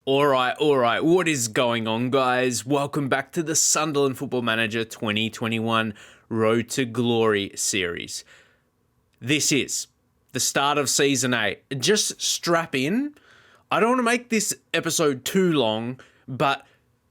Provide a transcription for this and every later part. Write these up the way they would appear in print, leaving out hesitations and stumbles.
All right. What is going on, guys? Welcome back to the Sunderland Football Manager 2021 Road to Glory series. This is the start of Season 8. Just strap in. I don't want to make this episode too long, but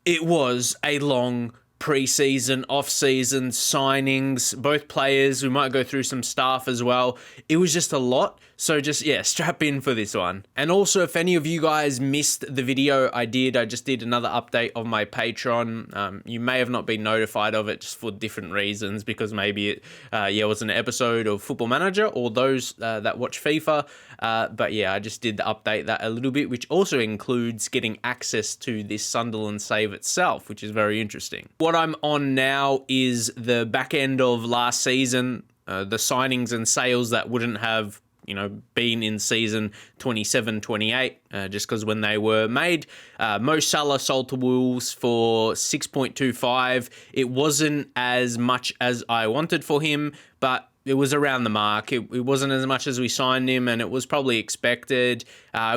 it was a long pre-season, off-season, signings, both players. We might go through some staff as well. It was just a lot. So just, strap in for this one. And also, if any of you guys missed the video I just did another update of my Patreon. You may have not been notified of it just for different reasons, because maybe it was an episode of Football Manager or those that watch FIFA. But I just did update that a little bit, which also includes getting access to this Sunderland save itself, which is very interesting. What I'm on now is the back end of last season, the signings and sales that wouldn't have been in season 27-28, just because when they were made. Mo Salah sold to Wolves for 6.25. It wasn't as much as I wanted for him, but it was around the mark. It wasn't as much as we signed him, and it was probably expected.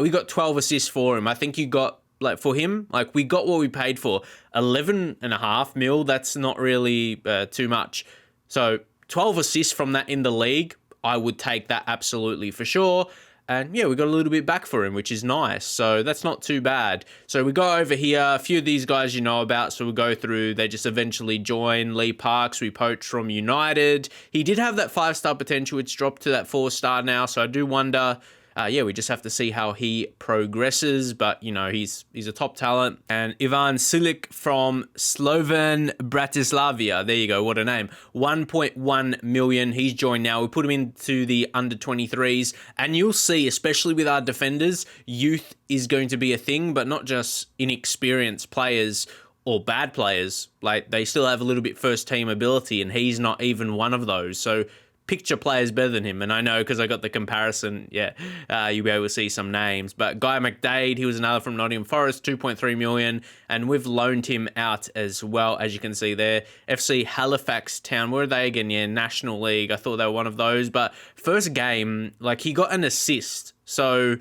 We got 12 assists for him. I think you got, for him, we got what we paid for. 11.5 mil, that's not really too much. So 12 assists from that in the league, I would take that absolutely for sure. And we got a little bit back for him, which is nice. So that's not too bad. So we go over here. A few of these guys you know about, so we'll go through. They just eventually join. Lee Parks, we poached from United. He did have that 5-star potential. It's dropped to that 4-star now. So I do wonder. We just have to see how he progresses, but he's a top talent. And Ivan Silic from Slovan Bratislava, there you go, what a name. 1.1 million, he's joined now. We put him into the under 23s, and you'll see, especially with our defenders, youth is going to be a thing, but not just inexperienced players or bad players. They still have a little bit first team ability, and he's not even one of those. So picture players better than him, and I know because I got the comparison, you'll be able to see some names. But Guy McDade, he was another from Nottingham Forest, 2.3 million, and we've loaned him out as well, as you can see there. FC Halifax Town, where are they again? National League. I thought they were one of those, but first game, he got an assist, so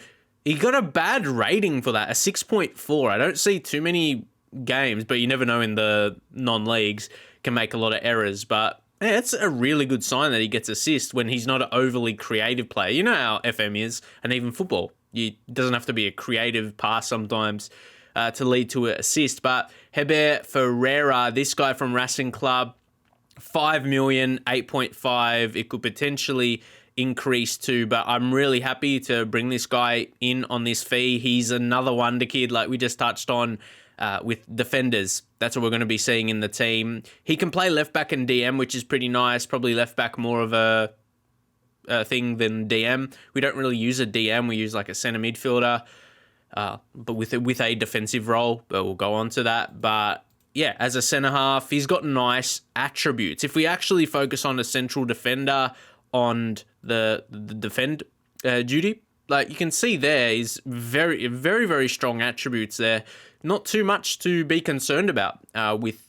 he got a bad rating for that, a 6.4. I don't see too many games, but you never know in the non-leagues, can make a lot of errors, but it's a really good sign that he gets assist when he's not an overly creative player. You know how FM is, and even football. It doesn't have to be a creative pass sometimes to lead to an assist. But Heber Ferreira, this guy from Racing Club, 5 million, 8.5. It could potentially increase too, but I'm really happy to bring this guy in on this fee. He's another wonder kid, like we just touched on. With defenders. That's what we're going to be seeing in the team. He can play left back and DM, which is pretty nice. Probably left back more of a thing than DM. We don't really use a DM. We use a center midfielder, but with a defensive role. But we'll go on to that. But as a center half, he's got nice attributes. If we actually focus on a central defender on the defend duty, you can see there, he's very, very, very strong attributes there. Not too much to be concerned about with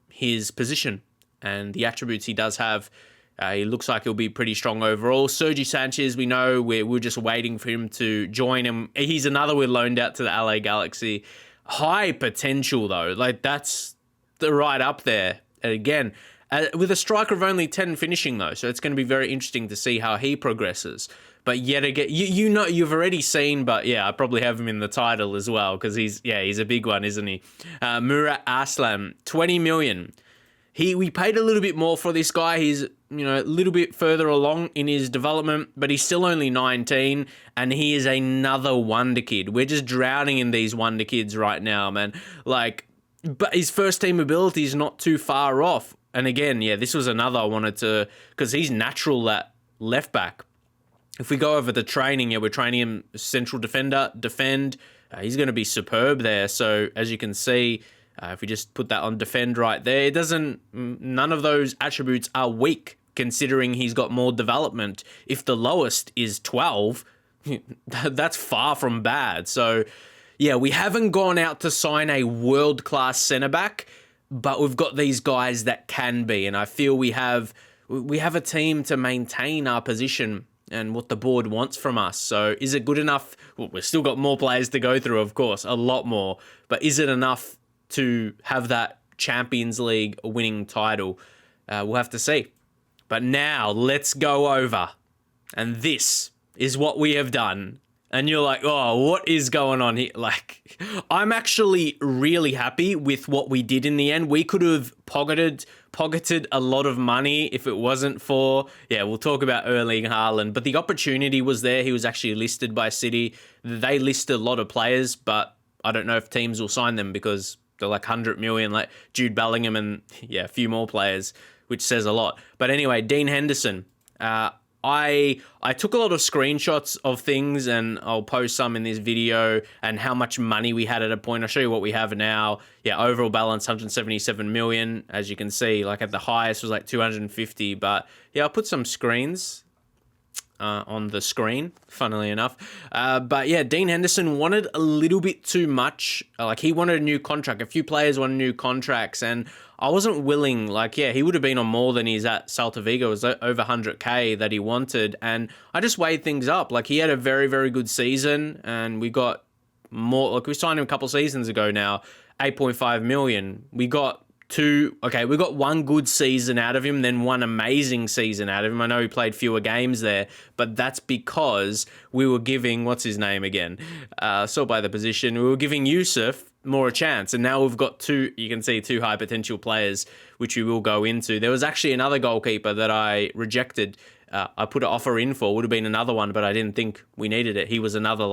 his position and the attributes he does have. He looks like he'll be pretty strong overall. Sergi Sanchez, we know we're just waiting for him to join him. He's another we're loaned out to the LA Galaxy. High potential, though. That's right up there. And again, with a striker of only 10 finishing, though. So it's going to be very interesting to see how he progresses. But yet again, you've already seen, but I probably have him in the title as well, because he's a big one, isn't he? Murat Aslam, 20 million. We paid a little bit more for this guy. He's, a little bit further along in his development, but he's still only 19, and he is another wonder kid. We're just drowning in these wonder kids right now, man. But his first team ability is not too far off. And again, this was another I wanted to, because he's natural at left back. If we go over the training, we're training him central defender, defend. He's going to be superb there. So as you can see, if we just put that on defend right there, none of those attributes are weak, considering he's got more development. If the lowest is 12, that's far from bad. So we haven't gone out to sign a world-class centre-back, but we've got these guys that can be. And I feel we have a team to maintain our position and what the board wants from us. So is it good enough? Well, we've still got more players to go through, of course, a lot more. But is it enough to have that Champions League winning title? We'll have to see. But now let's go over. And this is what we have done. And you're like, oh, what is going on here? Like, I'm actually really happy with what we did in the end. We could have pocketed a lot of money if it wasn't for, we'll talk about Erling Haaland. But the opportunity was there. He was actually listed by City. They list a lot of players, but I don't know if teams will sign them because they're like 100 million, like Jude Bellingham and, a few more players, which says a lot. But anyway, Dean Henderson. I took a lot of screenshots of things, and I'll post some in this video, and how much money we had at a point. I'll show you what we have now. Overall balance 177 million, as you can see. Like at the highest was like 250, but I'll put some screens on the screen, funnily enough. But Dean Henderson wanted a little bit too much. Like he wanted a new contract. A few players wanted new contracts, and I wasn't willing. Like, he would have been on more than he's at Celta Vigo. It was over 100k that he wanted, and I just weighed things up. Like he had a very, very good season, and we got more. Like we signed him a couple seasons ago now, 8.5 million. We got one good season out of him, then one amazing season out of him. I know he played fewer games there, but that's because we were giving, what's his name again? Sort by the position. We were giving Yusuf more a chance, and now we've got two high potential players, which we will go into. There was actually another goalkeeper that I rejected. I put an offer in for, would have been another one, but I didn't think we needed it. He was another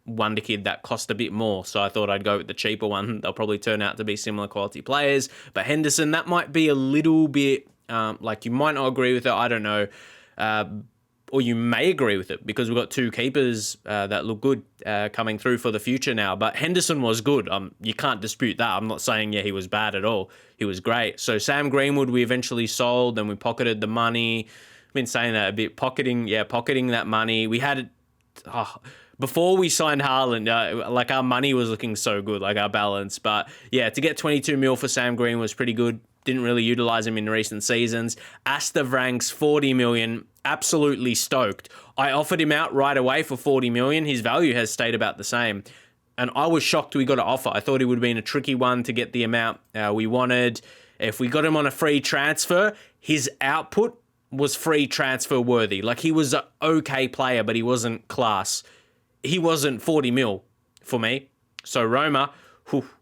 wonder kid that cost a bit more, so I thought I'd go with the cheaper one. They'll probably turn out to be similar quality players. But Henderson, that might be a little bit like you might not agree with it, I don't know, or you may agree with it because we've got two keepers that look good coming through for the future now. But Henderson was good. You can't dispute that. I'm not saying he was bad at all. He was great. So Sam Greenwood we eventually sold, and we pocketed the money. I've been saying that a bit, pocketing that money. We had before we signed Haaland, like our money was looking so good, like our balance. But to get 22 mil for Sam Green was pretty good. Didn't really utilize him in recent seasons. Asta Vrank's 40 million, absolutely stoked. I offered him out right away for 40 million. His value has stayed about the same. And I was shocked we got an offer. I thought it would have been a tricky one to get the amount we wanted. If we got him on a free transfer, his output was free transfer worthy. Like he was an okay player, but he wasn't class. He wasn't 40 mil for me. So Roma,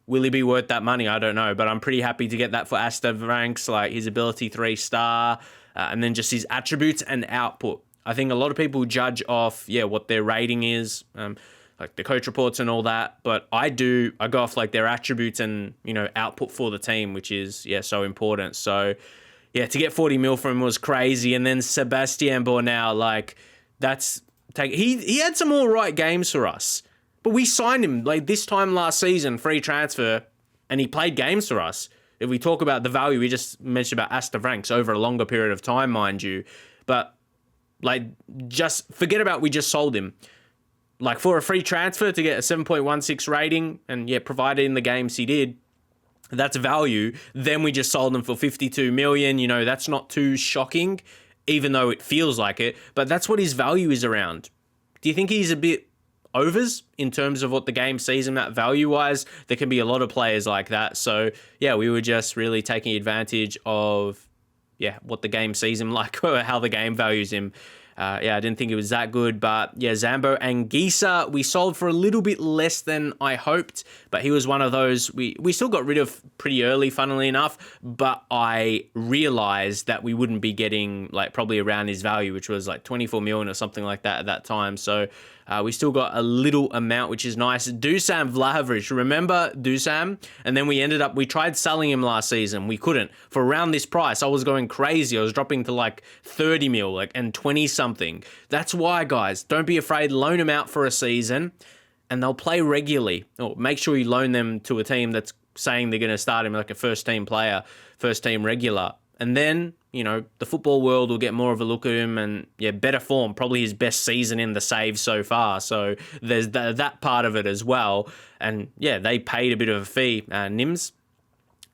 will he be worth that money? I don't know, but I'm pretty happy to get that for Asta Ranks, like his ability 3-star, and then just his attributes and output. I think a lot of people judge off, what their rating is, like the coach reports and all that, but I go off like their attributes and, output for the team, which is, so important. So, to get 40 mil from him was crazy. And then Sebastian Bornau, like he had some all right games for us, but we signed him like this time last season, free transfer, and he played games for us. If we talk about the value, we just mentioned about Asta Franks over a longer period of time, mind you, but like just forget about we just sold him. Like for a free transfer to get a 7.16 rating and provided in the games he did, that's value. Then we just sold him for 52 million. That's not too shocking, even though it feels like it, but that's what his value is around. Do you think he's a bit overs in terms of what the game sees him at value-wise? There can be a lot of players like that. So, we were just really taking advantage of, what the game sees him like, or how the game values him. I didn't think it was that good, but Zambo Anguissa, we sold for a little bit less than I hoped, but he was one of those we still got rid of pretty early, funnily enough, but I realized that we wouldn't be getting like probably around his value, which was like 24 million or something like that at that time. So we still got a little amount, which is nice. Dusan Vlahovic, remember Dusan? And then we tried selling him last season. We couldn't. For around this price, I was going crazy. I was dropping to like 30 mil, and 20 something. That's why, guys, don't be afraid. Loan him out for a season and they'll play regularly. Or make sure you loan them to a team that's saying they're going to start him like a first team player, first team regular. And then, the football world will get more of a look at him and, better form. Probably his best season in the saves so far. So there's that part of it as well. And, they paid a bit of a fee, Nims.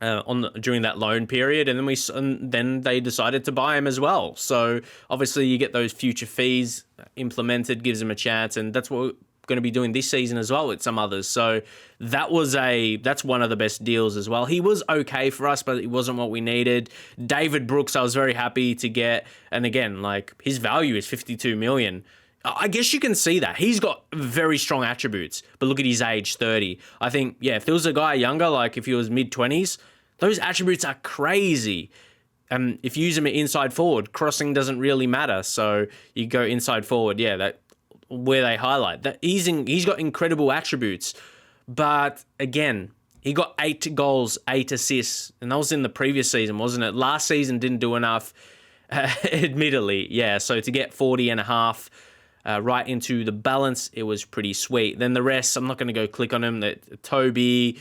during that loan period, and then they decided to buy him as well. So obviously you get those future fees implemented, gives him a chance, and that's what we're going to be doing this season as well with some others. So that's one of the best deals as well. He was okay for us, but it wasn't what we needed. David Brooks, I was very happy to get, and again, like, his value is 52 million. I guess you can see that. He's got very strong attributes, but look at his age, 30. I think, yeah, if there was a guy younger, like if he was mid-20s, those attributes are crazy. And if you use him at inside forward, crossing doesn't really matter. So you go inside forward, yeah, that where they highlight. That he's got incredible attributes. But again, he got 8 goals, 8 assists, and that was in the previous season, wasn't it? Last season didn't do enough, admittedly. Yeah, so to get 40 and a half right into the balance, it was pretty sweet. Then the rest, I'm not going to go click on them. That Toby,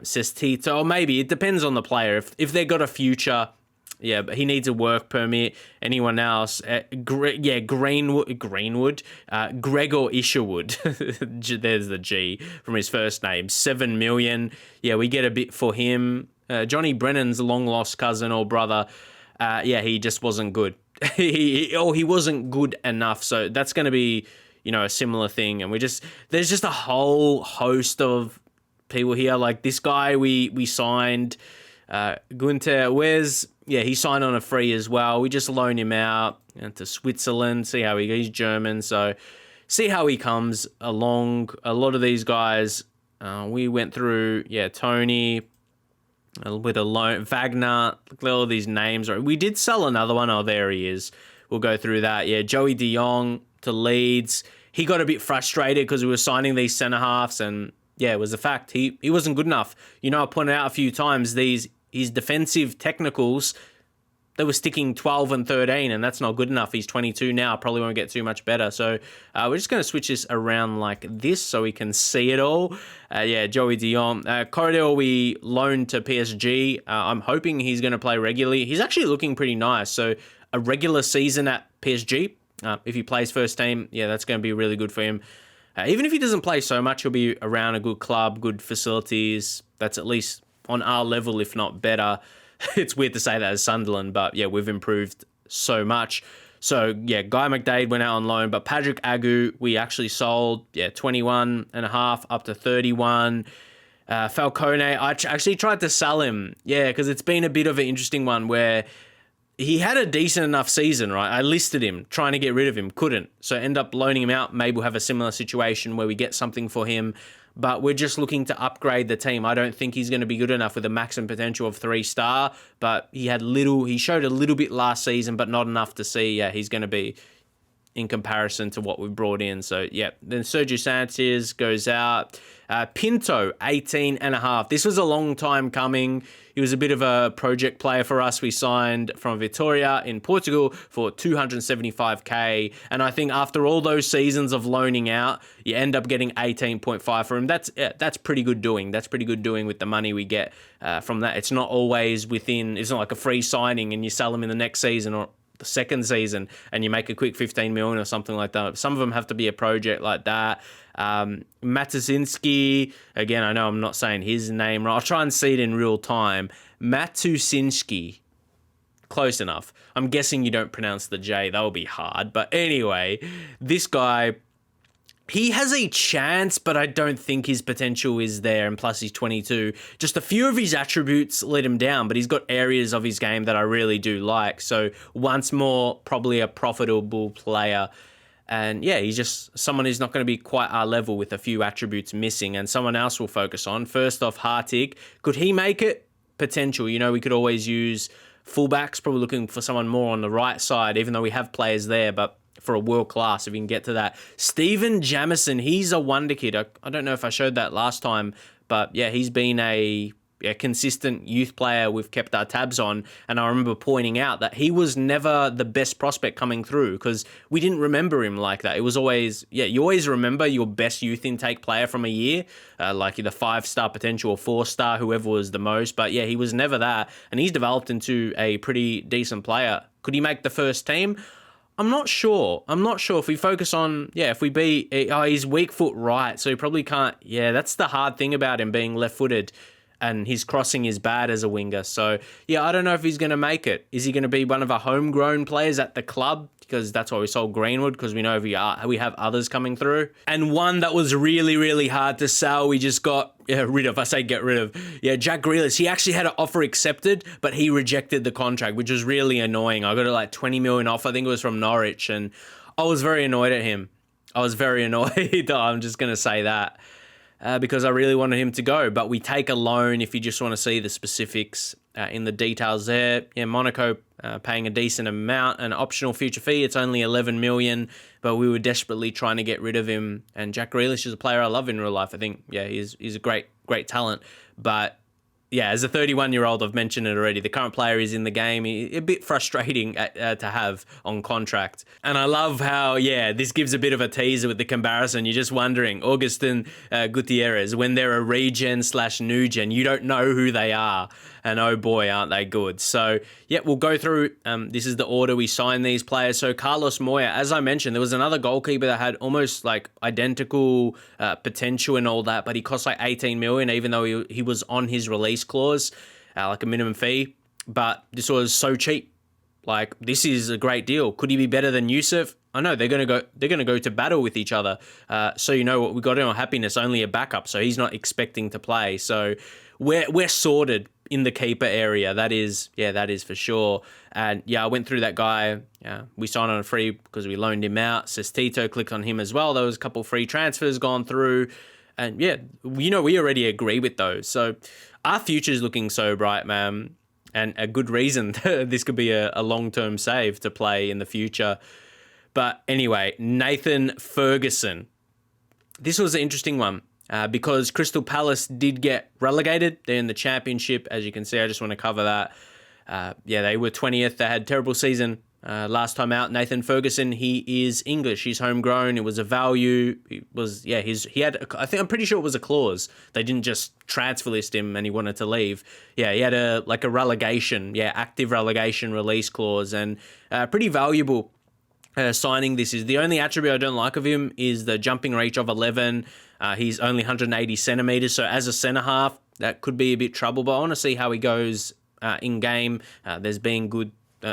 says Tito, or maybe it depends on the player. If they've got a future, yeah, but he needs a work permit. Anyone else? Greenwood, Gregor Isherwood. There's the G from his first name. 7 million. Yeah, we get a bit for him. Johnny Brennan's long lost cousin or brother. He just wasn't good. he wasn't good enough. So that's going to be, a similar thing. And there's just a whole host of people here. Like this guy we signed, Gutierrez. Yeah, he signed on a free as well. We just loaned him out to Switzerland. See how he's German. So see how he comes along. A lot of these guys, we went through, Tony, with a loan, Wagner, all these names. We did sell another one. Oh, there he is. We'll go through that. Yeah, Joey De Jong to Leeds. He got a bit frustrated because we were signing these centre-halves, and yeah, it was a fact. He wasn't good enough. I pointed out a few times his defensive technicals, they were sticking 12 and 13, and that's not good enough. He's 22 now, probably won't get too much better. So we're just going to switch this around like this so we can see it all. Joey De Jong. Corridor we loaned to PSG. I'm hoping he's going to play regularly. He's actually looking pretty nice. So a regular season at PSG, if he plays first team, that's going to be really good for him. Even if he doesn't play so much, he'll be around a good club, good facilities. That's at least on our level, if not better. It's weird to say that as Sunderland, but yeah, we've improved so much. So yeah, Guy McDade went out on loan, but Patrick Agu, we actually sold, 21 and a half up to 31. Falcone, I actually tried to sell him. Yeah, because it's been a bit of an interesting one where he had a decent enough season, right? I listed him, trying to get rid of him, couldn't. So end up loaning him out. Maybe we'll have a similar situation where we get something for him. But we're just looking to upgrade the team. I don't think he's going to be good enough with a maximum potential of 3-star, but he showed a little bit last season, but not enough to see, he's going to be in comparison to what we've brought in. So, then Sergio Sanchez goes out. Pinto, 18 and a half. This was a long time coming. He was a bit of a project player for us. We signed from Vitória in Portugal for 275k. And I think after all those seasons of loaning out, you end up getting 18.5 for him. That's pretty good doing. That's pretty good doing with the money we get from that. It's not always it's not like a free signing and you sell him in the next season or the second season and you make a quick 15 million or something like that. Some of them have to be a project like that. Matusinsky, again, I know I'm not saying his name right. I'll try and see it in real time. Matusinsky, close enough. I'm guessing you don't pronounce the J. That will be hard. But anyway, this guy, he has a chance, but I don't think his potential is there. And plus, he's 22. Just a few of his attributes let him down, but he's got areas of his game that I really do like. So once more, probably a profitable player. And he's just someone who's not going to be quite our level with a few attributes missing, and someone else will focus on. First off, Hartig. Could he make it? Potential. We could always use fullbacks, probably looking for someone more on the right side, even though we have players there, but for a world class, if we can get to that. Stephen Jameson, he's a wonder kid. I don't know if I showed that last time, but he's been a consistent youth player we've kept our tabs on. And I remember pointing out that he was never the best prospect coming through because we didn't remember him like that. It was always, you always remember your best youth intake player from a year, like either 5-star potential or 4-star, whoever was the most. But he was never that. And he's developed into a pretty decent player. Could he make the first team? I'm not sure. If we focus on, if we he's weak foot right, so he probably can't. That's the hard thing about him being left-footed. and his crossing is bad as a winger. So, yeah, I don't know if he's going to make it. Is he going to be one of our homegrown players at the club? Because that's why we sold Greenwood, because we know we have others coming through. And one that was really, really hard to sell, we just got rid of. I say get rid of. Yeah, Jack Grealish. He actually had an offer accepted, but he rejected the contract, which was really annoying. I got a 20 million offer. I think it was from Norwich, and I was very annoyed at him. I was very annoyed. I'm just going to say that. Because I really wanted him to go. But we take a loan if you just want to see the specifics in the details there. Yeah, Monaco paying a decent amount, an optional future fee. It's only 11 million, but we were desperately trying to get rid of him. And Jack Grealish is a player I love in real life. I think, yeah, he's a great talent. But yeah, as a 31-year-old, I've mentioned it already, the current player is in the game. A bit frustrating to have on contract. And I love how, yeah, this gives a bit of a teaser with the comparison. You're just wondering, Augustine Gutierrez, when they're a regen/new gen, you don't know who they are. And oh boy, aren't they good. So, yeah, we'll go through. This is the order we signed these players. So, Carlos Moyer, as I mentioned, there was another goalkeeper that had almost identical potential and all that, but he cost 18 million, even though he was on his release clause, a minimum fee. But this was so cheap. This is a great deal. Could he be better than Yusuf? I know they're gonna go to battle with each other. So you know what we got in on Happiness, only a backup, so he's not expecting to play. So we're sorted in the keeper area. That is for sure. And yeah, I went through that guy. We signed on a free because we loaned him out. Says Tito, clicked on him as well. There was a couple free transfers gone through. And yeah, we already agree with those. So our future's looking so bright, man. And a good reason this could be a long-term save to play in the future. But anyway, Nathan Ferguson. This was an interesting one because Crystal Palace did get relegated. They're in the Championship, as you can see. I just want to cover that. They were 20th. They had a terrible season last time out. Nathan Ferguson, he is English. He's homegrown. It was a value. I'm pretty sure it was a clause. They didn't just transfer list him and he wanted to leave. Yeah, he had a relegation, active relegation release clause, and pretty valuable signing. This is the only attribute I don't like of him is the jumping reach of 11. He's only 180 centimeters, so as a centre half, that could be a bit trouble. But I want to see how he goes in game. There's been good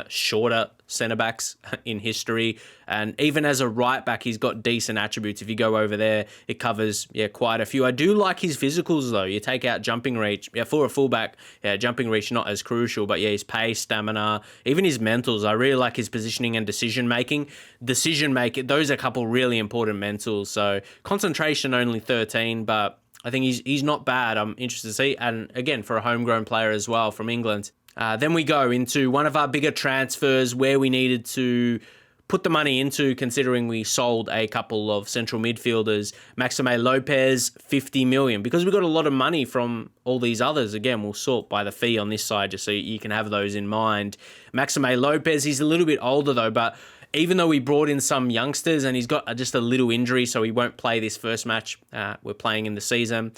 shorter centre backs in history, and even as a right back, he's got decent attributes. If you go over there, it covers quite a few. I do like his physicals though. You take out jumping reach, for a fullback, jumping reach not as crucial, but his pace, stamina, even his mentals. I really like his positioning and decision making. Those are a couple really important mentals. So concentration only 13, but I think he's not bad. I'm interested to see, and again for a homegrown player as well from England. Then we go into one of our bigger transfers where we needed to put the money into, considering we sold a couple of central midfielders. Maxime Lopez, 50 million. Because we got a lot of money from all these others. Again, we'll sort by the fee on this side just so you can have those in mind. Maxime Lopez, he's a little bit older though, but even though we brought in some youngsters and he's got just a little injury, so he won't play this first match we're playing in the season,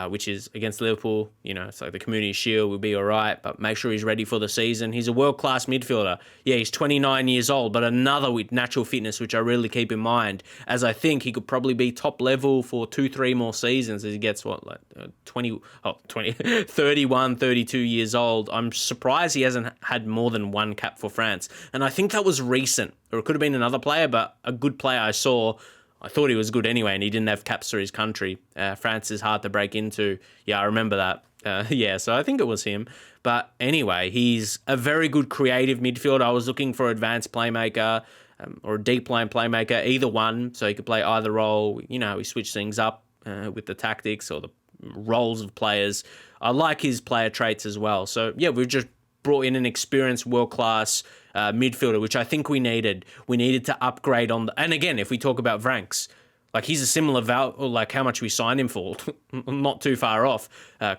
which is against Liverpool. It's like the Community Shield, will be all right, but make sure he's ready for the season. He's a world-class midfielder. Yeah, he's 29 years old, but another with natural fitness, which I really keep in mind, as I think he could probably be top level for 2-3 more seasons as he gets, 31, 32 years old. I'm surprised he hasn't had more than one cap for France. And I think that was recent, or it could have been another player, but a good player I thought he was good anyway, and he didn't have caps for his country. France is hard to break into. Yeah, I remember that. So I think it was him. But anyway, he's a very good creative midfielder. I was looking for advanced playmaker or a deep line playmaker, either one, so he could play either role. We switch things up with the tactics or the roles of players. I like his player traits as well. So, yeah, we've just brought in an experienced world-class midfielder, which I think we needed. We needed to upgrade on and again, if we talk about Vranks, he's a similar value, how much we signed him for, not too far off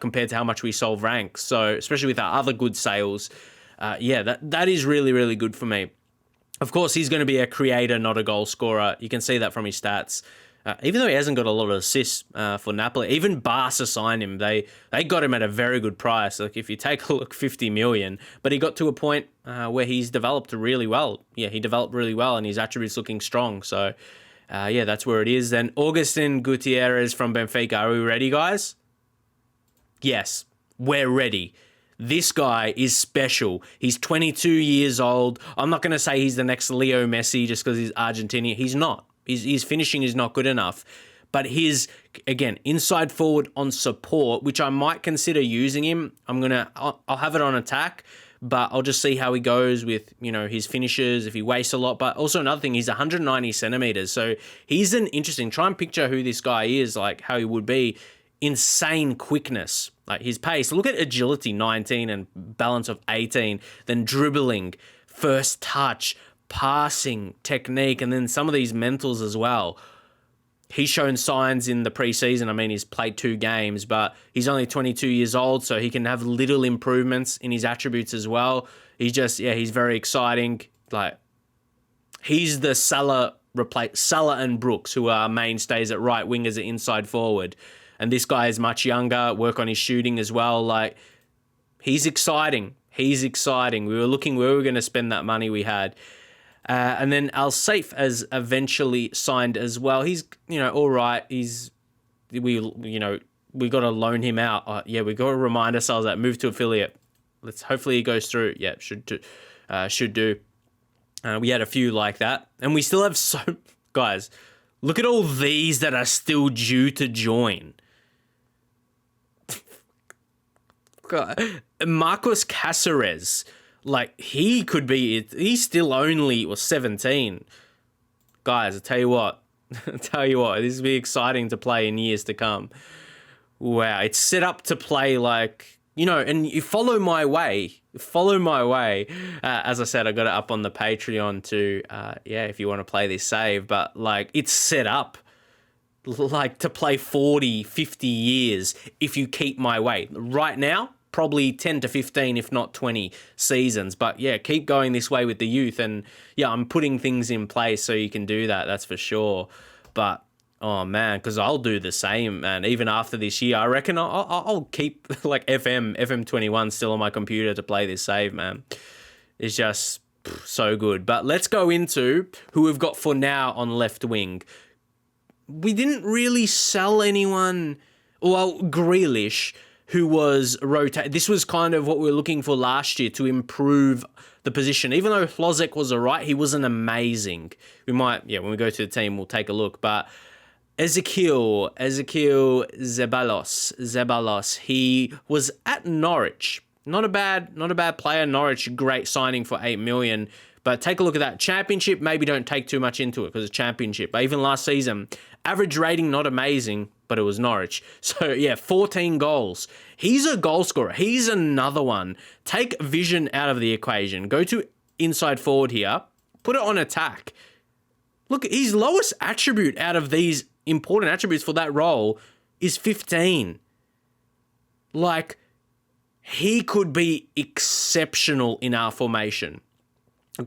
compared to how much we sold Vranks. So especially with our other good sales, that is really, really good for me. Of course, he's going to be a creator, not a goal scorer. You can see that from his stats. Even though he hasn't got a lot of assists for Napoli, even Barca signed him. They got him at a very good price. If you take a look, 50 million. But he got to a point where he's developed really well. Yeah, he developed really well, and his attributes looking strong. So, that's where it is. Then Augustine Gutierrez from Benfica. Are we ready, guys? Yes. we're ready. This guy is special. He's 22 years old. I'm not going to say he's the next Leo Messi just because he's Argentinian. He's not. His finishing is not good enough. But his, again, inside forward on support, which I might consider using him. I'll have it on attack, but I'll just see how he goes with, his finishes, if he wastes a lot. But also another thing, he's 190 centimeters. So he's an interesting, try and picture who this guy is, like how he would be. Insane quickness, like his pace. Look at agility, 19, and balance of 18. Then dribbling, first touch, passing, technique, and then some of these mentals as well. He's shown signs in the preseason. I mean, he's played 2 games, but he's only 22 years old, so he can have little improvements in his attributes as well. He's very exciting. Like, he's the Salah and Brooks, who are mainstays at right wing as an inside forward. And this guy is much younger, work on his shooting as well. Like, he's exciting. He's exciting. We were looking where we were going to spend that money we had. And then Al Saif has eventually signed as well. He's, all right. We got to loan him out. We got to remind ourselves that move to affiliate. Hopefully he goes through. Yeah, should do. We had a few like that. And we still have guys, look at all these that are still due to join. Marcos Caceres, like he's still only 17. Guys, I tell you what, this will be exciting to play in years to come. Wow, it's set up to play like, and you follow my way. As I said, I got it up on the Patreon too. If you want to play this save, but like it's set up like to play 40, 50 years if you keep my way. Right now, probably 10 to 15, if not 20 seasons. But yeah, keep going this way with the youth. And yeah, I'm putting things in place so you can do that. That's for sure. But oh man, because I'll do the same, man. Even after this year, I reckon I'll keep like FM21 still on my computer to play this save, man. It's just so good. But let's go into who we've got for now on left wing. We didn't really sell anyone. Well, Grealish, who was rotated. This was kind of what we were looking for last year to improve the position. Even though Hlozek was all right, he wasn't amazing. We might, when we go to the team, we'll take a look. But Ezekiel Zeballos, he was at Norwich. Not a bad player. Norwich, great signing for 8 million. But take a look at that. Championship, maybe don't take too much into it because it's Championship. But even last season, average rating, not amazing, but it was Norwich. So, yeah, 14 goals. He's a goal scorer. He's another one. Take vision out of the equation. Go to inside forward here. Put it on attack. Look, his lowest attribute out of these important attributes for that role is 15. Like, he could be exceptional in our formation.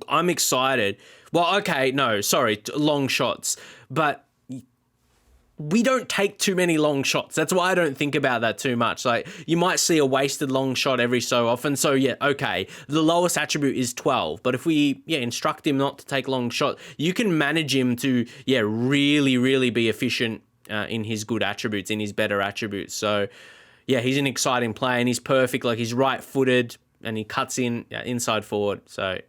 I'm excited. Well, okay, no, sorry, long shots. But we don't take too many long shots. That's why I don't think about that too much. Like, you might see a wasted long shot every so often. So, yeah, okay, the lowest attribute is 12. But if we, instruct him not to take long shots, you can manage him to, really, really be efficient in his good attributes, in his better attributes. So, yeah, he's an exciting player and he's perfect. Like, he's right-footed. And he cuts in inside forward. So,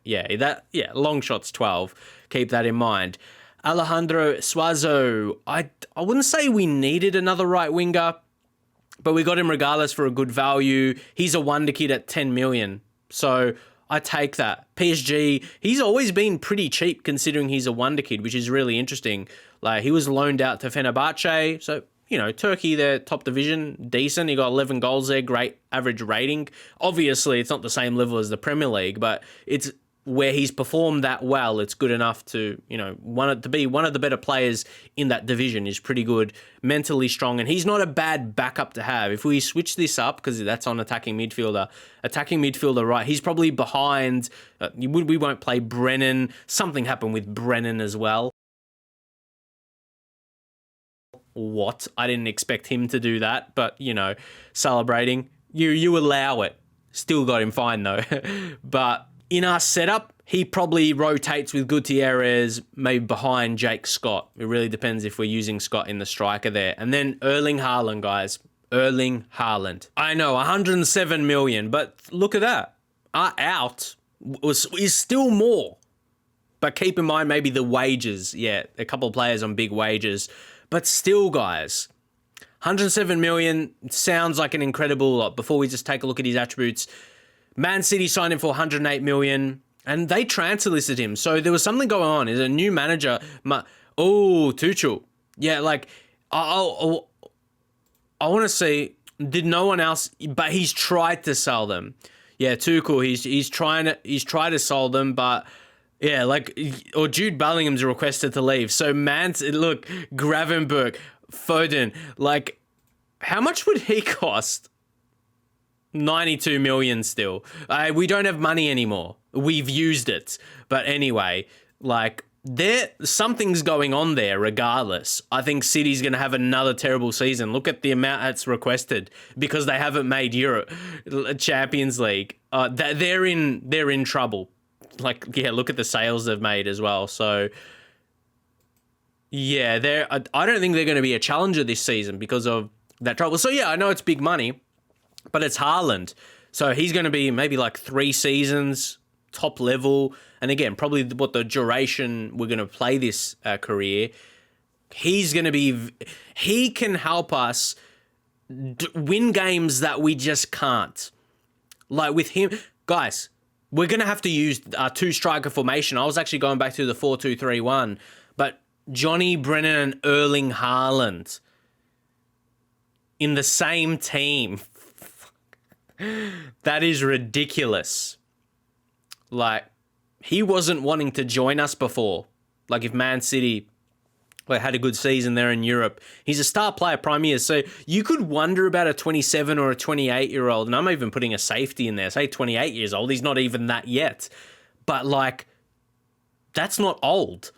long shots 12. Keep that in mind. Alejandro Suazo. I wouldn't say we needed another right winger, but we got him regardless for a good value. He's a wonder kid at 10 million. So, I take that. PSG, he's always been pretty cheap considering he's a wonder kid, which is really interesting. Like, he was loaned out to Fenerbahce. So, Turkey, their top division, decent. He got 11 goals there, great average rating. Obviously, it's not the same level as the Premier League, but it's where he's performed that well. It's good enough to, to be one of the better players in that division. Is pretty good, mentally strong, and he's not a bad backup to have. If we switch this up, because that's on attacking midfielder, right, he's probably behind. We won't play Brennan. Something happened with Brennan as well. What? I didn't expect him to do that, but, celebrating. You allow it. Still got him fine, though. But in our setup, he probably rotates with Gutierrez, maybe behind Jake Scott. It really depends if we're using Scott in the striker there. And then Erling Haaland, guys. Erling Haaland. I know, 107 million, but look at that. Our out is still more. But keep in mind maybe the wages. Yeah, a couple of players on big wages. But still, guys, 107 million sounds like an incredible lot. Before we just take a look at his attributes, Man City signed him for 108 million, and they transfer listed him. So there was something going on. Is a new manager. Tuchel. Yeah, like, I want to see, did no one else, but he's tried to sell them. Yeah, Tuchel, he's tried to sell them, but yeah, like, or Jude Bellingham's requested to leave. So look, Gravenberch, Foden, like, how much would he cost? 92 million still. We don't have money anymore. We've used it. But anyway, like, something's going on there regardless. I think City's going to have another terrible season. Look at the amount that's requested because they haven't made Europe Champions League. They're in trouble. Like, yeah, look at the sales they've made as well. So yeah, I don't think they're going to be a challenger this season because of that trouble. So yeah, I know it's big money, but it's Haaland. So he's going to be maybe like 3 seasons top level. And again, probably what the duration we're going to play this career. He can help us win games that we just can't. Like with him, guys, we're going to have to use our 2-striker formation. I was actually going back to the 4-2-3-1, but Johnny Brennan and Erling Haaland in the same team. That is ridiculous. Like, he wasn't wanting to join us before. Like, if Man City had a good season there in Europe, he's a star player, Premier. So you could wonder about a 27 or a 28-year-old, and I'm even putting a safety in there. Say 28 years old. He's not even that yet. But, like, that's not old.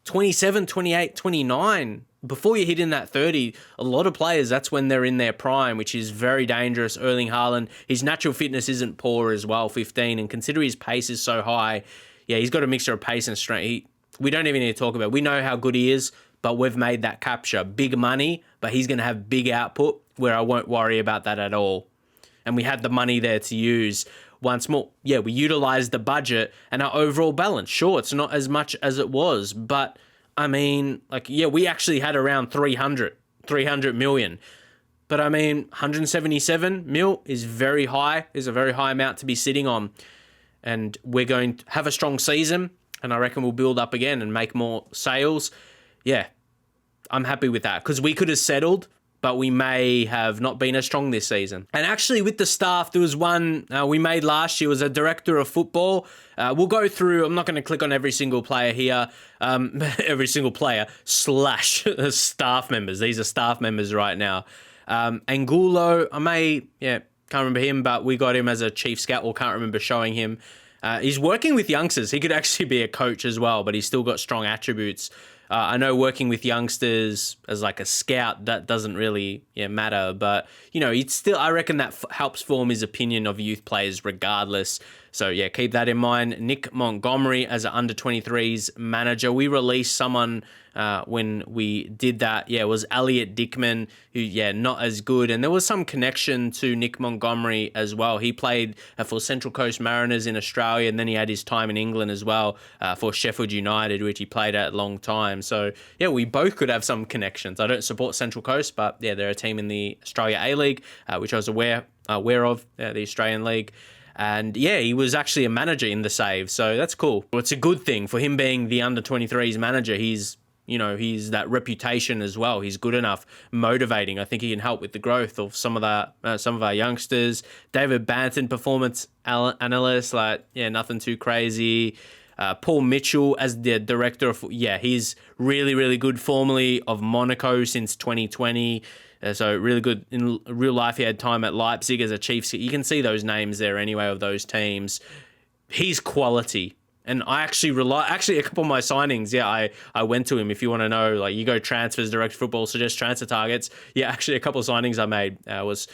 27, 28, 29. Before you hit in that 30, a lot of players, that's when they're in their prime, which is very dangerous. Erling Haaland, his natural fitness isn't poor as well, 15, and consider his pace is so high. Yeah, he's got a mixture of pace and strength. We don't even need to talk about it. We know how good he is, but we've made that capture. Big money, but he's going to have big output where I won't worry about that at all. And we had the money there to use. Once more, yeah, we utilised the budget and our overall balance. Sure, it's not as much as it was, but I mean, like, yeah, we actually had around 300 million. But I mean, 177 mil is a very high amount to be sitting on. And we're going to have a strong season, and I reckon we'll build up again and make more sales. Yeah, I'm happy with that because we could have settled, but we may have not been as strong this season. And actually with the staff, there was one we made last year, was a director of football. We'll go through, I'm not going to click on every single player here, every single player / staff members. These are staff members right now. Angulo, can't remember him, but we got him as a chief scout, or can't remember showing him. He's working with youngsters. He could actually be a coach as well, but he's still got strong attributes. I know working with youngsters as like a scout, that doesn't really matter. But, it's still, I reckon that helps form his opinion of youth players regardless. So, yeah, keep that in mind. Nick Montgomery as an under-23s manager. We released someone when we did that. Yeah, it was Elliot Dickman, who, not as good. And there was some connection to Nick Montgomery as well. He played for Central Coast Mariners in Australia, and then he had his time in England as well for Sheffield United, which he played at a long time. So, yeah, we both could have some connections. I don't support Central Coast, but, yeah, they're a team in the Australia A-League, which I was aware of, the Australian League. And yeah, he was actually a manager in the save, so that's cool. Well, it's a good thing for him being the under-23s manager. He's that reputation as well. He's good enough, motivating. I think he can help with the growth of some of our youngsters. David Banton, performance analyst, nothing too crazy. Paul Mitchell as the director of, he's really, really good, formerly of Monaco since 2020. So really good in real life. He had time at Leipzig as a chief. You can see those names there anyway of those teams. He's quality. And I actually a couple of my signings, I went to him. If you want to know, like, you go transfers, direct football, suggest transfer targets. Yeah, actually a couple of signings I made was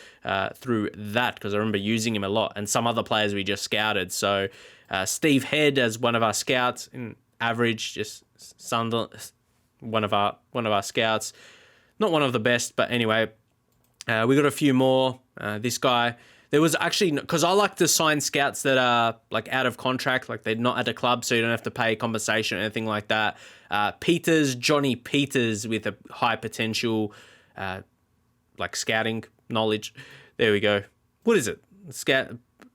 through that, because I remember using him a lot, and some other players we just scouted. So Steve Head as one of our scouts, in average, just Sunderland, one of our scouts. Not one of the best, but anyway, We got a few more. This guy, there was actually, because I like to sign scouts that are like out of contract, like they're not at a club, so you don't have to pay compensation or anything like that. Johnny Peters with a high potential, like scouting knowledge. There we go. What is it?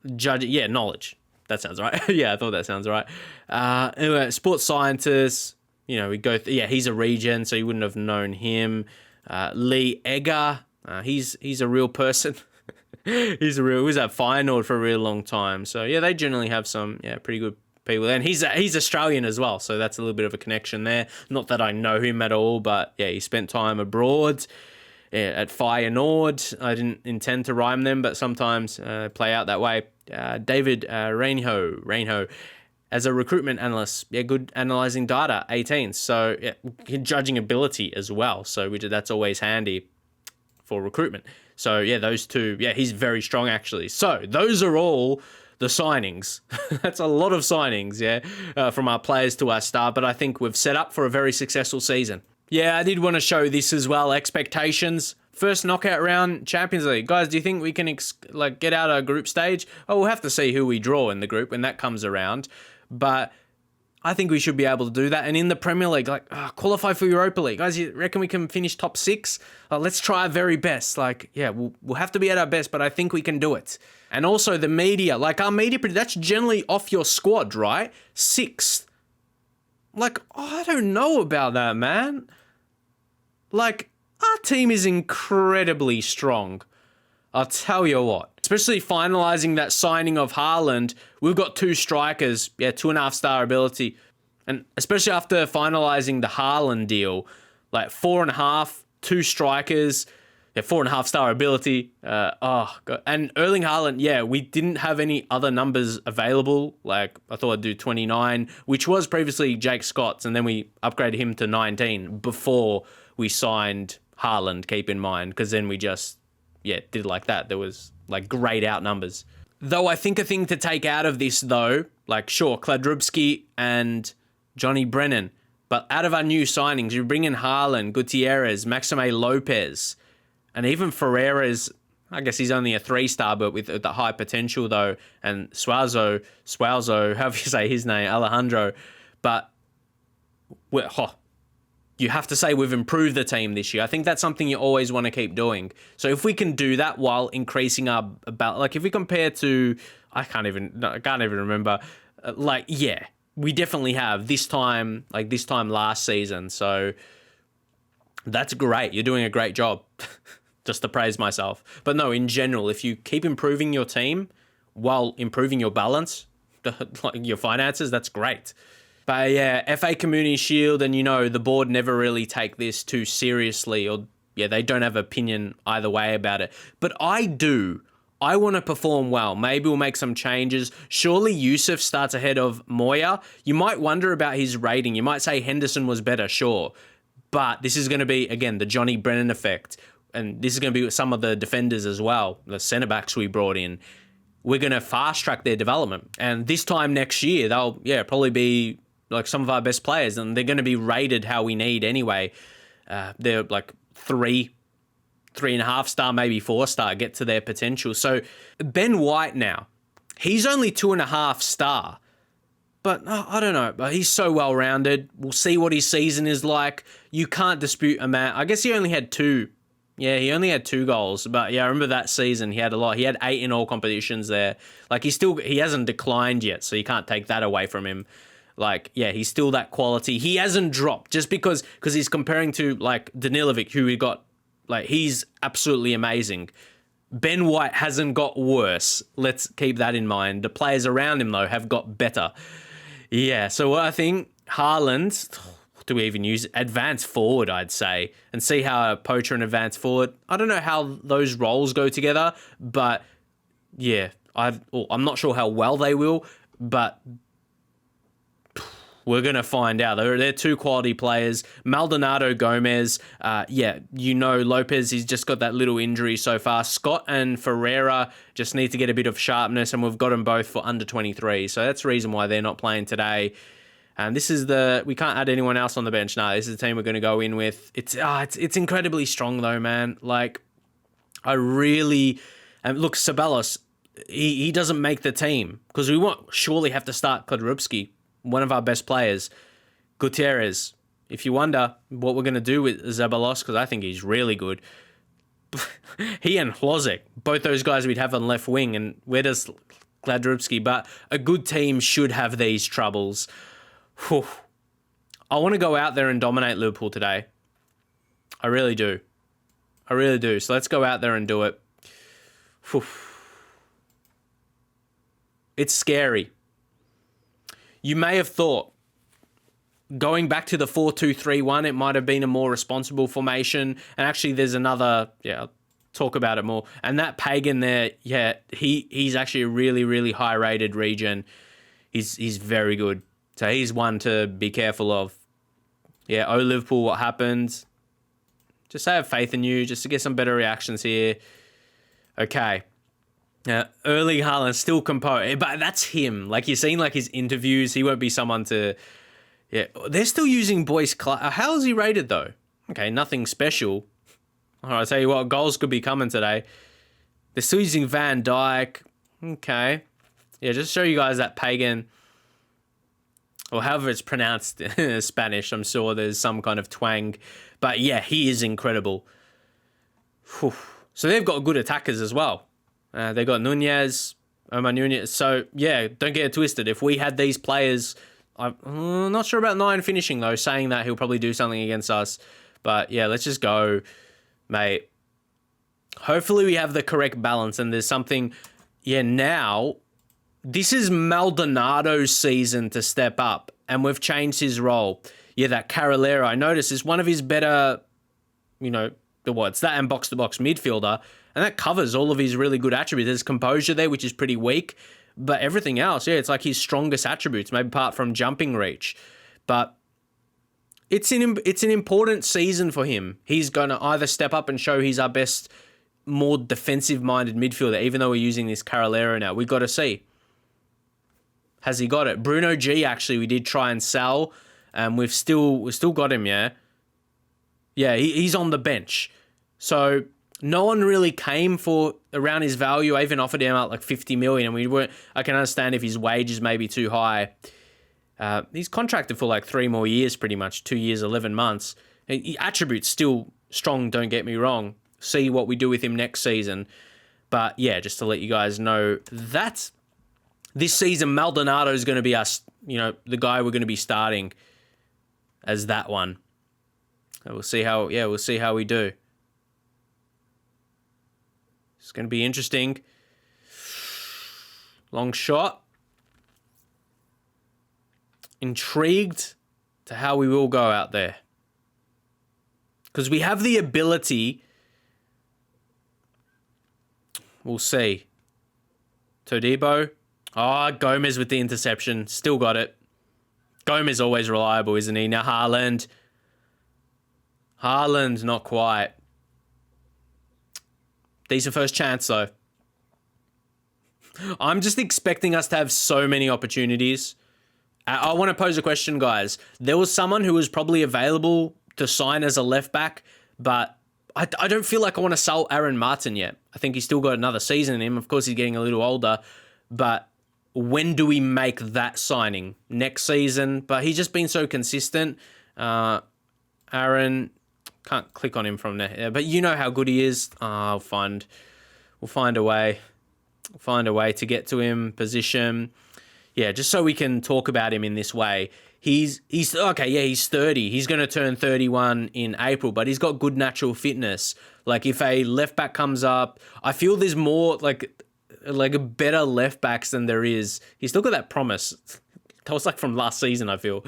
Knowledge. That sounds right. Yeah, I thought that sounds right. Anyway, sports scientist. We go. He's a regen, so you wouldn't have known him. Lee Egger. He's a real person. He was at Feyenoord for a really long time. So yeah, they generally have some pretty good people. And he's Australian as well, so that's a little bit of a connection there. Not that I know him at all, but yeah, he spent time abroad at Feyenoord. I didn't intend to rhyme them, but sometimes play out that way. David Reinho. As a recruitment analyst, good analysing data, 18. So judging ability as well. So that's always handy for recruitment. So those two, he's very strong actually. So those are all the signings. That's a lot of signings, from our players to our staff. But I think we've set up for a very successful season. I did want to show this as well. Expectations. First knockout round, Champions League. Guys, do you think we can get out of group stage? Oh, we'll have to see who we draw in the group when that comes around. But I think we should be able to do that. And in the Premier League, qualify for Europa League. Guys, you reckon we can finish top 6? Let's try our very best. We'll have to be at our best, but I think we can do it. And also the media. Our media, that's generally off your squad, right? 6th. I don't know about that, man. Our team is incredibly strong. I'll tell you what. Especially finalising that signing of Haaland, we've got 2 strikers, 2.5-star ability. And especially after finalising the Haaland deal, 4.5, 2 strikers, 4.5-star ability. God. And Erling Haaland, we didn't have any other numbers available. I thought I'd do 29, which was previously Jake Scott's, and then we upgraded him to 19 before we signed Haaland, keep in mind, because then we just, did it like that. There was grayed out numbers. Though I think a thing to take out of this though, sure, Kladrubski and Johnny Brennan, but out of our new signings, you bring in Haaland, Gutierrez, Maxime Lopez, and even Ferreira's, I guess he's only a 3-star, but with the high potential though, and Suazo, however you say his name, Alejandro, but you have to say we've improved the team this year. I think that's something you always want to keep doing. So if we can do that while increasing our if we compare to, I can't even remember. We definitely have this time last season. So that's great. You're doing a great job. Just to praise myself. But no, in general, if you keep improving your team while improving your balance, your finances, that's great. But FA Community Shield, and the board never really take this too seriously, or they don't have opinion either way about it. But I do. I want to perform well. Maybe we'll make some changes. Surely Yusuf starts ahead of Moyer. You might wonder about his rating. You might say Henderson was better, sure. But this is going to be, again, the Johnny Brennan effect. And this is going to be with some of the defenders as well, the centre-backs we brought in. We're going to fast-track their development. And this time next year, they'll probably be some of our best players, and they're going to be rated how we need anyway. They're 3.5-star, maybe 4-star, get to their potential. So Ben White now, he's only 2.5-star, but I don't know. But he's so well-rounded. We'll see what his season is like. You can't dispute a man. I guess he only had 2. Yeah, he only had 2 goals, but I remember that season he had a lot. He had 8 in all competitions there. He hasn't declined yet, so you can't take that away from him. He's still that quality. He hasn't dropped just because he's comparing to Danilovic, who we got, he's absolutely amazing. Ben White hasn't got worse. Let's keep that in mind. The players around him, though, have got better. So what I think, Haaland, do we even use advanced forward, I'd say, and see how a poacher and advanced forward, I don't know how those roles go together, but I'm not sure how well they will, but we're going to find out. They're 2 quality players. Maldonado, Gomez. Lopez, he's just got that little injury so far. Scott and Ferreira just need to get a bit of sharpness, and we've got them both for under 23. So that's the reason why they're not playing today. And this is we can't add anyone else on the bench. No, this is the team we're going to go in with. It's incredibly strong though, man. I really... And look, Ceballos, he doesn't make the team because we won't surely have to start Kladrubski, one of our best players. Gutierrez, if you wonder what we're going to do with Ceballos, because I think he's really good. He and Hlozek, both those guys we'd have on left wing, and where does Kladrubski? But a good team should have these troubles. Whew. I want to go out there and dominate Liverpool today. I really do. I really do. So let's go out there and do it. Whew. It's scary. You may have thought, going back to the 4-2-3-1, it might have been a more responsible formation. And actually, there's another... Yeah, I'll talk about it more. And that Pagan there, yeah, he's actually a really, really high-rated regen. He's very good. So he's one to be careful of. Yeah, oh, Liverpool, what happened? Just have faith in you, just to get some better reactions here. Okay. Erling Haaland still composed, but that's him. Like, you've seen, like, his interviews. He won't be someone to... Yeah, they're still using Boyce Clark. How is he rated, though? Okay, nothing special. All right, I'll tell you what, goals could be coming today. They're still using Van Dijk. Okay. Yeah, just to show you guys that Pagan... Or however it's pronounced in Spanish, I'm sure there's some kind of twang. But yeah, he is incredible. Whew. So they've got good attackers as well. They've got Nunez, Omar Nunez. So yeah, don't get it twisted. If we had these players, I'm not sure about 9 finishing though, saying that he'll probably do something against us. But yeah, let's just go, mate. Hopefully we have the correct balance and there's something... Yeah, now... This is Maldonado's season to step up, and we've changed his role. Yeah, that Carolero, I noticed, is one of his better, it's that and box-to-box midfielder, and that covers all of his really good attributes. There's composure there, which is pretty weak, but everything else, yeah, it's like his strongest attributes, maybe apart from jumping reach. But it's an important season for him. He's going to either step up and show he's our best, more defensive-minded midfielder, even though we're using this Carolero now. We've got to see. Has he got it? Bruno G, actually, we did try and sell. We've still got him, yeah? Yeah, he's on the bench. So no one really came for around his value. I even offered him out like 50 million, and we weren't... I can understand if his wages may be too high. He's contracted for like 3 more years, pretty much. 2 years, 11 months. Attributes still strong, don't get me wrong. See what we do with him next season. But yeah, just to let you guys know that... This season, Maldonado is going to be us, the guy we're going to be starting as that one. We'll see how we do. It's going to be interesting. Long shot. Intrigued to how we will go out there. Because we have the ability. We'll see. Todibo. Oh, Gomez with the interception. Still got it. Gomez always reliable, isn't he? Now Haaland. Haaland, not quite. Decent first chance, though. I'm just expecting us to have so many opportunities. I want to pose a question, guys. There was someone who was probably available to sign as a left back, but I don't feel like I want to sell Aaron Martin yet. I think he's still got another season in him. Of course, he's getting a little older, but... When do we make that signing? Next season? But he's just been so consistent. Aaron, can't click on him from there. But you know how good he is. We'll find a way. We'll find a way to get to him. Position. Yeah, just so we can talk about him in this way. He's okay, yeah, he's 30. He's going to turn 31 in April, but he's got good natural fitness. Like, if a left back comes up, I feel there's more, like a better left backs than there is. He's still got that promise. That was like from last season, I feel.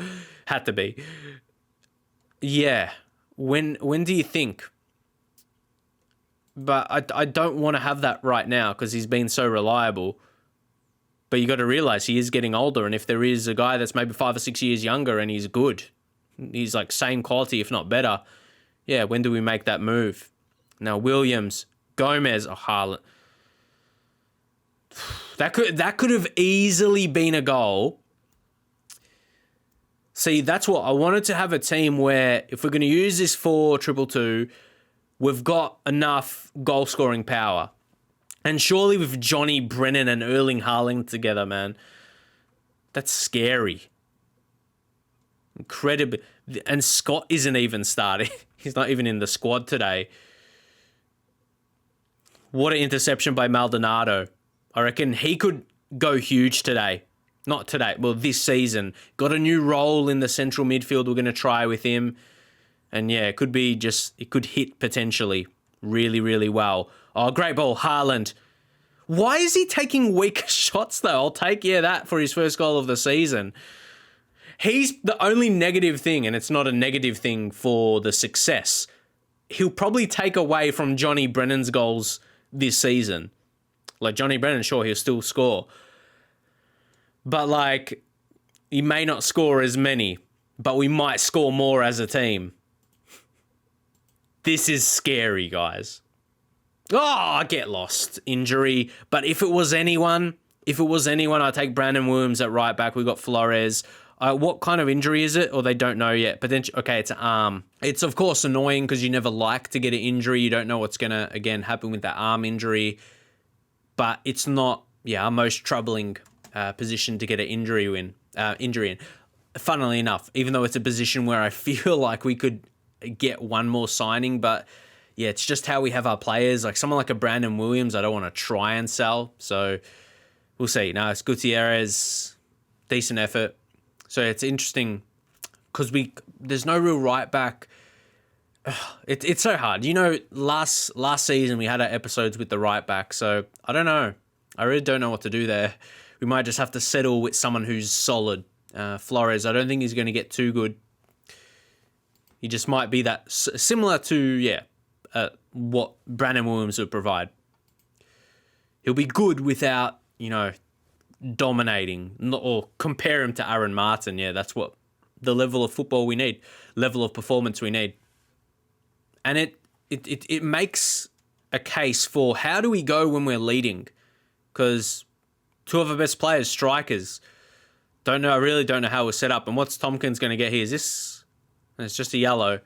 Had to be. Yeah. When do you think? But I don't want to have that right now because he's been so reliable. But you got to realize he is getting older, and if there is a guy that's maybe 5 or 6 years younger and he's good, he's like same quality, if not better. Yeah, when do we make that move? Now, Williams, Gomez, Haaland. That could have easily been a goal. See, that's what I wanted to have, a team where if we're going to use this 4-2-2, we've got enough goal-scoring power. And surely with Johnny Brennan and Erling Haaland together, man, that's scary. Incredible. And Scott isn't even starting. He's not even in the squad today. What an interception by Maldonado. I reckon he could go huge today. Not today, well, this season. Got a new role in the central midfield we're going to try with him. And yeah, it could hit potentially really, really well. Oh, great ball, Haaland. Why is he taking weak shots, though? I'll take, that for his first goal of the season. He's the only negative thing, and it's not a negative thing for the success. He'll probably take away from Johnny Brennan's goals this season. Like, Johnny Brennan, sure, he'll still score. But, like, he may not score as many, but we might score more as a team. This is scary, guys. Oh, I get lost. Injury. But if it was anyone, I'd take Brandon Williams at right back. We've got Flores. What kind of injury is it? Or they don't know yet. Okay, it's an arm. It's, of course, annoying because you never like to get an injury. You don't know what's going to, again, happen with that arm injury. But it's not, our most troubling position to get an injury in. Funnily enough, even though it's a position where I feel like we could get one more signing, but yeah, it's just how we have our players. Like someone like a Brandon Williams, I don't want to try and sell. So we'll see. No, it's Gutierrez, decent effort. So it's interesting because there's no real right back. It's so hard. Last season we had our episodes with the right back. So I don't know. I really don't know what to do there. We might just have to settle with someone who's solid. Flores, I don't think he's going to get too good. He just might be that similar to, what Brandon Williams would provide. He'll be good without, dominating or compare him to Aaron Martin. Yeah, that's what the level of football we need, level of performance we need. And it makes a case for how do we go when we're leading? Because two of our best players, strikers, I really don't know how we're set up. And what's Tompkins going to get here? It's just a yellow.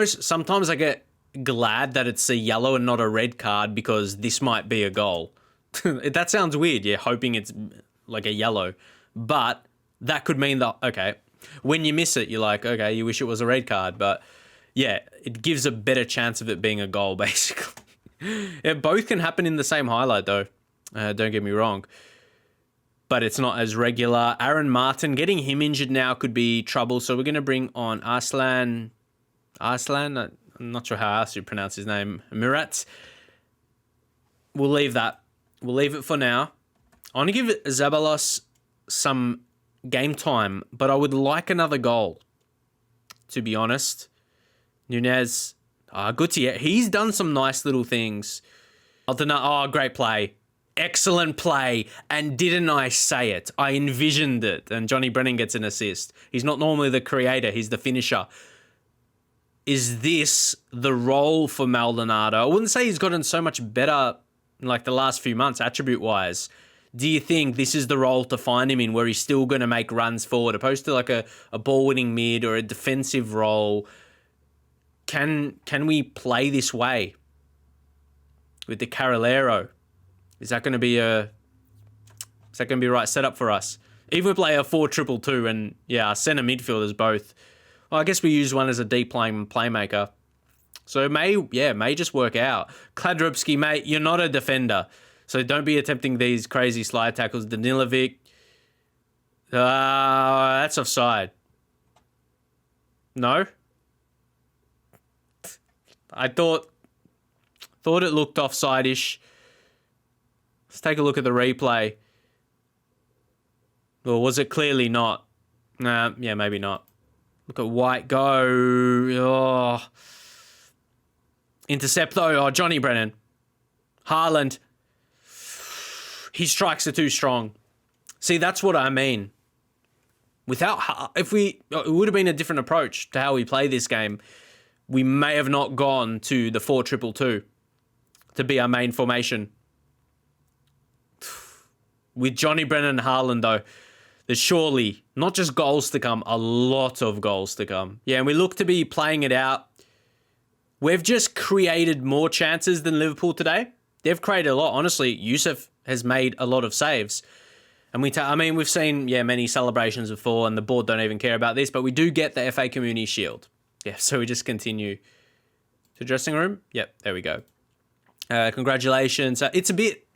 Sometimes I get glad that it's a yellow and not a red card because this might be a goal. That sounds weird, hoping it's like a yellow. But that could mean that, okay, when you miss it, you're like, okay, you wish it was a red card. But yeah, it gives a better chance of it being a goal, basically. Both can happen in the same highlight, though. Don't get me wrong. But it's not as regular. Aaron Martin, getting him injured now could be trouble. So we're going to bring on Arslan. I'm not sure how else you pronounce his name. Murat. We'll leave that. We'll leave it for now. I want to give Zabalos some game time, but I would like another goal, to be honest. Nunez, Gutierrez, he's done some nice little things. Great play. Excellent play. And didn't I say it? I envisioned it. And Johnny Brennan gets an assist. He's not normally the creator. He's the finisher. Is this the role for Maldonado? I wouldn't say he's gotten so much better in like the last few months, attribute-wise. Do you think this is the role to find him in where he's still going to make runs forward, opposed to like a ball-winning mid or a defensive role? Can we play this way with the Carrilero? Is that going to be the right setup for us? Even if we play a 4-2-2 and our centre midfielders both. Well, I guess we use one as a deep playing playmaker. So it may just work out. Kladrubski, mate, you're not a defender. So don't be attempting these crazy slide tackles. Danilovic. That's offside. No? I thought it looked offside-ish. Let's take a look at the replay. Or was it clearly not? Maybe not. Look at White go. Oh. Intercept though. Oh, Johnny Brennan. Haaland. His strikes are too strong. See, that's what I mean. It would have been a different approach to how we play this game. We may have not gone to the 4-2-2 to be our main formation. With Johnny Brennan and Haaland, though, there's surely not just goals to come, a lot of goals to come. Yeah, and we look to be playing it out we've just created more chances than Liverpool today. They've created a lot. Honestly, Yusuf has made a lot of saves. And we've seen, many celebrations before, and the board don't even care about this, but we do get the FA Community Shield. Yeah, so we just continue to dressing room. Yep, there we go. Congratulations. It's a bit,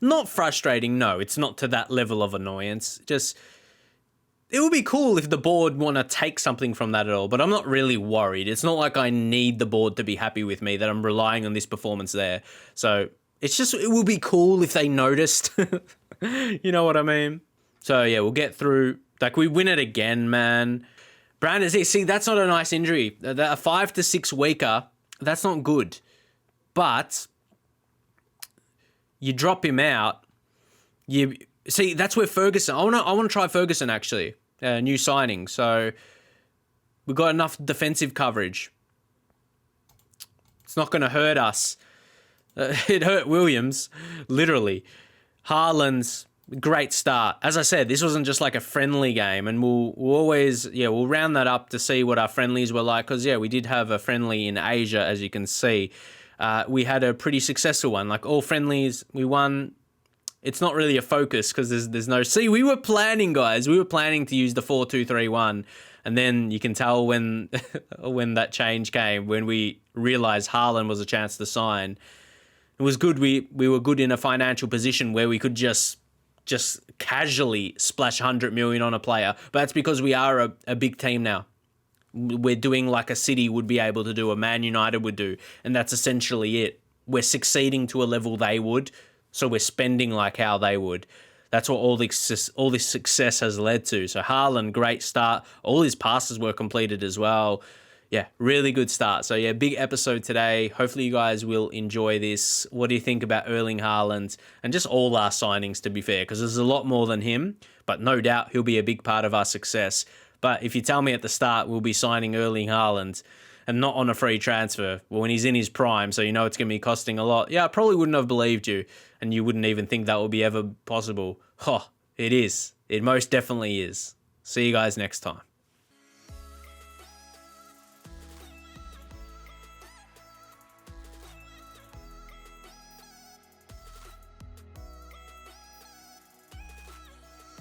not frustrating. No, it's not to that level of annoyance. Just, it would be cool if the board want to take something from that at all, but I'm not really worried. It's not like I need the board to be happy with me, that I'm relying on this performance there. So it's just, it would be cool if they noticed. You know what I mean? So yeah, we'll get through. Like, we win it again, man. Brandon, see, that's not a nice injury. A 5 to 6 weeker, that's not good. But you drop him out. That's where Ferguson. I want to try Ferguson, actually. New signing. So we've got enough defensive coverage. It's not going to hurt us. It hurt Williams, literally. Haaland's great start. As I said, this wasn't just like a friendly game, and we'll always, we'll round that up to see what our friendlies were like, because, we did have a friendly in Asia, as you can see. We had a pretty successful one. Like, all friendlies, we won. It's not really a focus because there's no... See, we were planning, guys. We were planning to use the 4-2-3-1, and then you can tell when when that change came, when we realised Haaland was a chance to sign. It was good. We were good in a financial position where we could just casually splash 100 million on a player. But that's because we are a big team now. We're doing like a City would be able to do, a Man United would do. And that's essentially it. We're succeeding to a level they would, so we're spending like how they would. That's what all this success has led to. So Haaland, great start. All his passes were completed as well. Yeah, really good start. So yeah, big episode today. Hopefully you guys will enjoy this. What do you think about Erling Haaland and just all our signings, to be fair? Because there's a lot more than him, but no doubt he'll be a big part of our success. But if you tell me at the start we'll be signing Erling Haaland and not on a free transfer, well, when he's in his prime, so you know it's going to be costing a lot, I probably wouldn't have believed you, and you wouldn't even think that would be ever possible. It is. It most definitely is. See you guys next time.